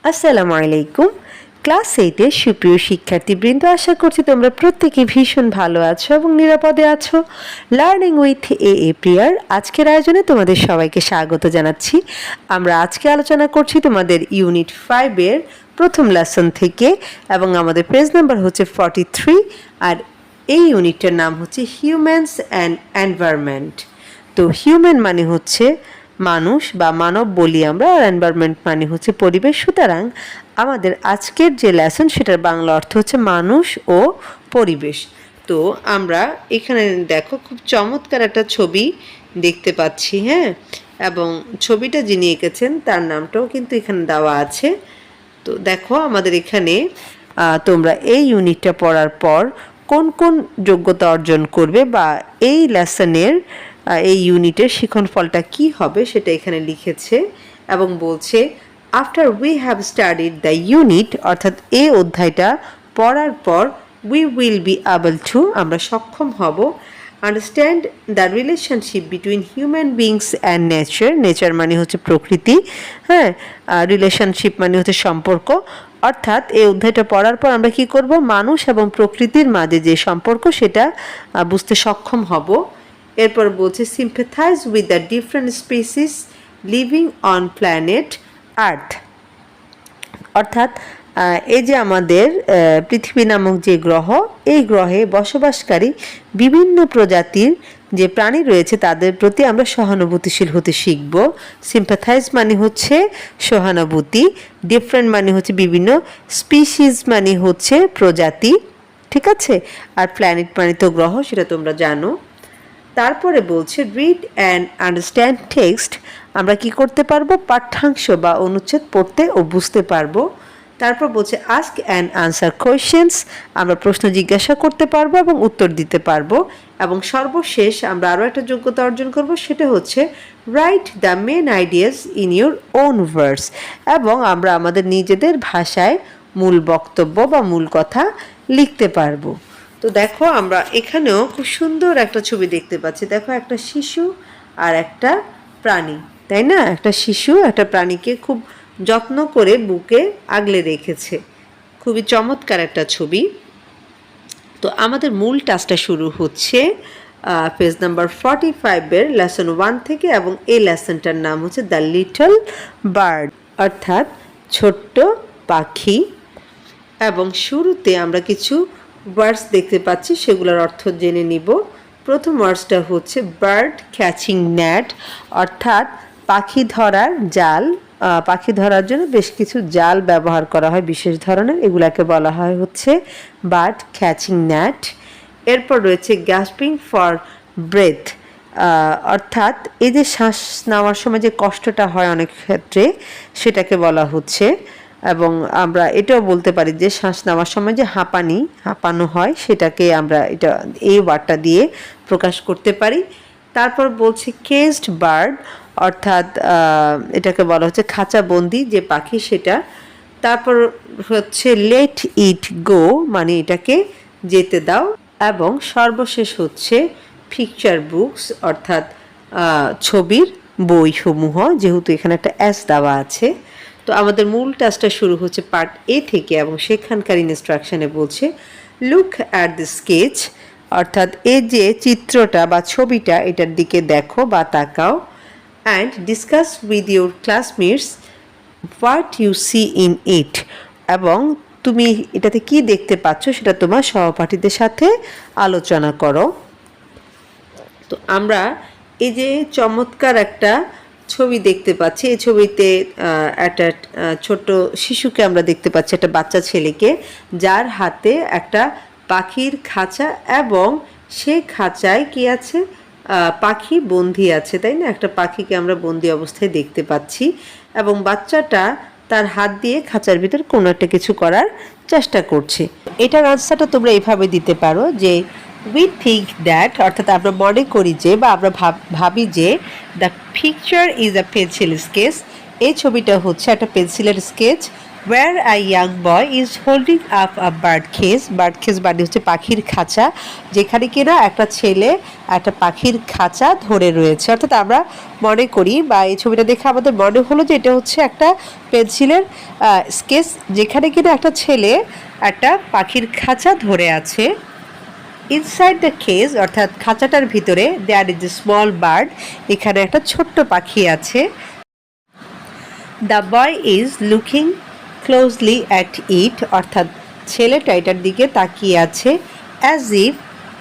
আসসালামু আলাইকুম। ক্লাস 8 এর সুপ্রিয় শিক্ষার্থীবৃন্দ, আশা করছি তোমরা প্রত্যেকে ভীষণ ভালো আছো এবং নিরাপদে আছো। লার্নিং উইথ এ প্রিয়ার আজকের আয়োজনে তোমাদের সবাইকে স্বাগত জানাচ্ছি। আমরা আজকে আলোচনা করছি তোমাদের ইউনিট 5 এর প্রথম লেসন থেকে এবং আমাদের পেজ নাম্বার হচ্ছে 43 আর এই ইউনিটটার নাম হচ্ছে হিউম্যানস অ্যান্ড এনভায়রনমেন্ট। তো হিউম্যান মানে হচ্ছে মানুষ বা মানব বলি আমরা, আর এনভায়রনমেন্ট মানে হচ্ছে পরিবেশ। সুতরাং আমাদের আজকের যে লেসন সেটার বাংলা অর্থ হচ্ছে মানুষ ও পরিবেশ। তো আমরা এখানে দেখো খুব চমৎকার একটা ছবি দেখতে পাচ্ছি, হ্যাঁ, এবং ছবিটা যিনি এঁকেছেন তার নামটাও কিন্তু এখানে দেওয়া আছে। তো দেখো আমাদের এখানে তোমরা এই ইউনিটটা পড়ার পর কোন কোন যোগ্যতা অর্জন করবে বা এই লেসনের এই ইউনিটের শিক্ষণফলটা কি হবে সেটা এখানে লিখেছে এবং বলছে after we have studied the unit, অর্থাৎ এই অধ্যায়টা পড়ার পর we will be able to, আমরা সক্ষম হব, understand the relationship between human beings and nature. Nature মানে হচ্ছে প্রকৃতি, হ্যাঁ, রিলেশনশিপ মানে হচ্ছে সম্পর্ক। অর্থাৎ এই অধ্যায়টা পড়ার পর আমরা কি করব, মানুষ এবং প্রকৃতির মাঝে যে সম্পর্ক সেটা বুঝতে সক্ষম হব। এরপর বলছে sympathize with the different species living on planet Earth. অর্থাৎ এই যে আমাদের পৃথিবী নামক যে গ্রহ, এই গ্রহে বসবাসকারী বিভিন্ন প্রজাতির যে প্রাণী রয়েছে তাদের প্রতি আমরা সহানুভূতিশীল হতে শিখব। সিম্প্যাথাইজ মানে হচ্ছে সহানুভূতি, ডিফারেন্ট মানে হচ্ছে বিভিন্ন, স্পিসিস মানে হচ্ছে প্রজাতি, ঠিক আছে, আর প্ল্যানেট মানে তো গ্রহ, সেটা তোমরা জানো। তারপরে বলছে রিড অ্যান্ড আন্ডারস্ট্যান্ড টেক্সট, আমরা কি করতে পারবো, পাঠ্যাংশ বা অনুচ্ছেদ পড়তে ও বুঝতে পারবো। তারপর বলছে আস্ক অ্যান্ড আনসার কোয়েশ্চেন্স, আমরা প্রশ্ন জিজ্ঞাসা করতে পারবো এবং উত্তর দিতে পারবো। এবং সর্বশেষ আমরা আরও একটা যোগ্যতা অর্জন করব, সেটা হচ্ছে write the main ideas in your own words, এবং আমরা আমাদের নিজেদের ভাষায় মূল বক্তব্য বা মূল কথা লিখতে পারবো। তো দেখো আমরা এখানেও খুব সুন্দর একটা ছবি দেখতে পাচ্ছি। দেখো একটা শিশু আর একটা প্রাণী, তাই না? একটা শিশু একটা প্রাণীকে খুব যত্ন করে বুকে আগলে রেখেছে। খুবই চমৎকার একটা ছবি। তো আমাদের মূল টাস্কটা শুরু হচ্ছে পেজ নাম্বার 45 লেসন 1 থেকে, এবং এই লেসনটার নাম হচ্ছে দ্য লিটল বার্ড, অর্থাৎ ছোট্ট পাখি। এবং শুরুতে আমরা কিছু ওয়ার্ডস দেখতে পাচ্ছি, সেগুলোর অর্থ জেনে নিব। প্রথম ওয়ার্ডসটা হচ্ছে বার্ড ক্যাচিং নেট, অর্থাৎ পাখি ধরার জাল। পাখি ধরার জন্য বেশ কিছু জাল ব্যবহার করা হয় বিশেষ ধরনের, এগুলাকে বলা হয় হচ্ছে বার্ড ক্যাচিং নেট। এরপর রয়েছে গ্যাসপিং ফর ব্রেথ, অর্থাৎ এই যে শ্বাস নেওয়ার সময় যে কষ্টটা হয় অনেক ক্ষেত্রে সেটাকে বলা হচ্ছে। এবং আমরা এটাও বলতে পারি যে শ্বাস নেওয়ার সময় যে হাঁপানো হয় সেটাকে আমরা এই ওয়ার্ডটা দিয়ে প্রকাশ করতে পারি। তারপর বলছি কেজড বার্ড, অর্থাৎ এটাকে বলা হচ্ছে খাঁচাবন্দি যে পাখি সেটা। তারপর হচ্ছে লেট ইট গো, মানে এটাকে যেতে দাও। এবং সর্বশেষ হচ্ছে পিকচার বুকস, অর্থাৎ ছবির বইসমূহ, যেহেতু এখানে একটা অ্যাস দেওয়া আছে। তো আমাদের মূল টাস্কটা শুরু হচ্ছে পার্ট এ থেকে, এবং সেখানকার ইনস্ট্রাকশনে বলছে লুক অ্যাট দ্য স্কেচ, অর্থাৎ এই যে চিত্রটা বা ছবিটা এটার দিকে দেখো বা তাকাও, and discuss with your classmates what you see in it, এবং তুমি এটাতে কি দেখতে পাচ্ছ সেটা তোমার সহপাঠীদের সাথে আলোচনা করো। তো আমরা এই যে চমৎকার একটা ছবি দেখতে পাচ্ছি, এই ছবিতে একটা ছোট শিশুকে আমরা দেখতে পাচ্ছি, একটা বাচ্চা ছেলেকে, যার হাতে একটা পাখির খাঁচা, এবং সেই খাঁচায় কি আছে, পাখি বন্দি আছে, তাই না? একটা পাখিকে আমরা বন্দি অবস্থায় দেখতে পাচ্ছি, এবং বাচ্চাটা তার হাত দিয়ে খাঁচার ভিতর কোনো একটা কিছু করার চেষ্টা করছে। এটার আনসারটা তোমরা এইভাবে দিতে পারো যে উই থিঙ্ক দ্যাট, অর্থাৎ আমরা মনে করি যে বা আমরা ভাবি যে the picture is a pencil sketch, এই ছবিটা হচ্ছে একটা পেন্সিলের sketch. Where a young boy is holding up a bird cage. Bird cage মানে হচ্ছে পাখির খাঁচা, যেখানে কিনা একটা ছেলে একটা পাখির খাঁচা ধরে রয়েছে। অর্থাৎ আমরা মনে করি বা এই ছবিটা দেখে আমাদের মনে হলো যে এটা হচ্ছে একটা পেন্সিলের স্কেচ, যেখানে কিনা একটা ছেলে একটা পাখির খাঁচা ধরে আছে। ইনসাইড দ্য কেজ অর্থাৎ খাঁচাটার ভিতরে there is a small bird, এখানে একটা ছোট্ট পাখি আছে। The boy is looking closely at it অর্থাৎ ছেলেটা এটার দিকে তাকিয়ে আছে। As if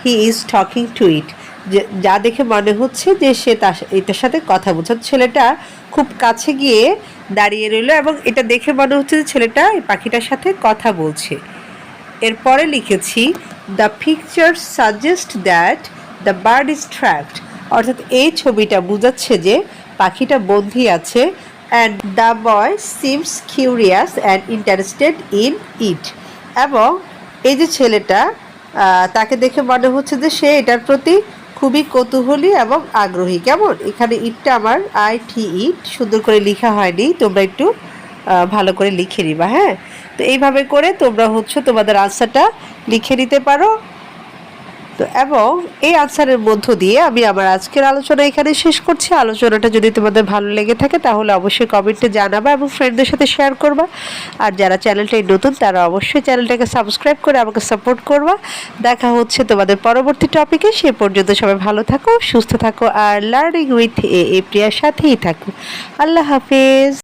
he is talking to it, যা দেখে মনে হচ্ছে যে সে এটার সাথে কথা বলছে। ছেলেটা খুব কাছে গিয়ে দাঁড়িয়ে রইল এবং এটা দেখে মনে হচ্ছে যে ছেলেটা এই পাখিটার সাথে কথা বলছে। এরপরে লিখেছি the picture suggest that the bird is trapped অর্থাৎ এই ছবিটা বোঝাচ্ছে যে পাখিটা বন্দী আছে। And the boy seems curious and interested in it, এবং এই যে ছেলেটা তাকে দেখে মনে হচ্ছে যে সে এটার প্রতি খুবই কৌতূহলী এবং আগ্রহী। কেমন, এখানে ইটটা আমার ইট সুন্দর করে লেখা হয়নি, তোমরা একটু ভালো করে লিখে নিবা। হ্যাঁ, তো এইভাবে করে তোমরা তোমাদের আনসারটা লিখে নিতে পারো। তো এবং এই আনসারের মধ্য দিয়ে আমি আমার আজকের আলোচনা এখানে শেষ করছি। আলোচনাটা যদি তোমাদের ভালো লেগে থাকে তাহলে অবশ্যই কমেন্টে জানাবা এবং ফ্রেন্ডদের সাথে শেয়ার করবা। আর যারা চ্যানেলটাই নতুন তারা অবশ্যই চ্যানেলটাকে সাবস্ক্রাইব করে আমাকে সাপোর্ট করবা। দেখা হচ্ছে তোমাদের পরবর্তী টপিকে। সে পর্যন্ত সবাই ভালো থাকো, সুস্থ থাকো আর লার্নিং উইথ এ প্রিয়ার সাথেই থাকো। আল্লাহ হাফেজ।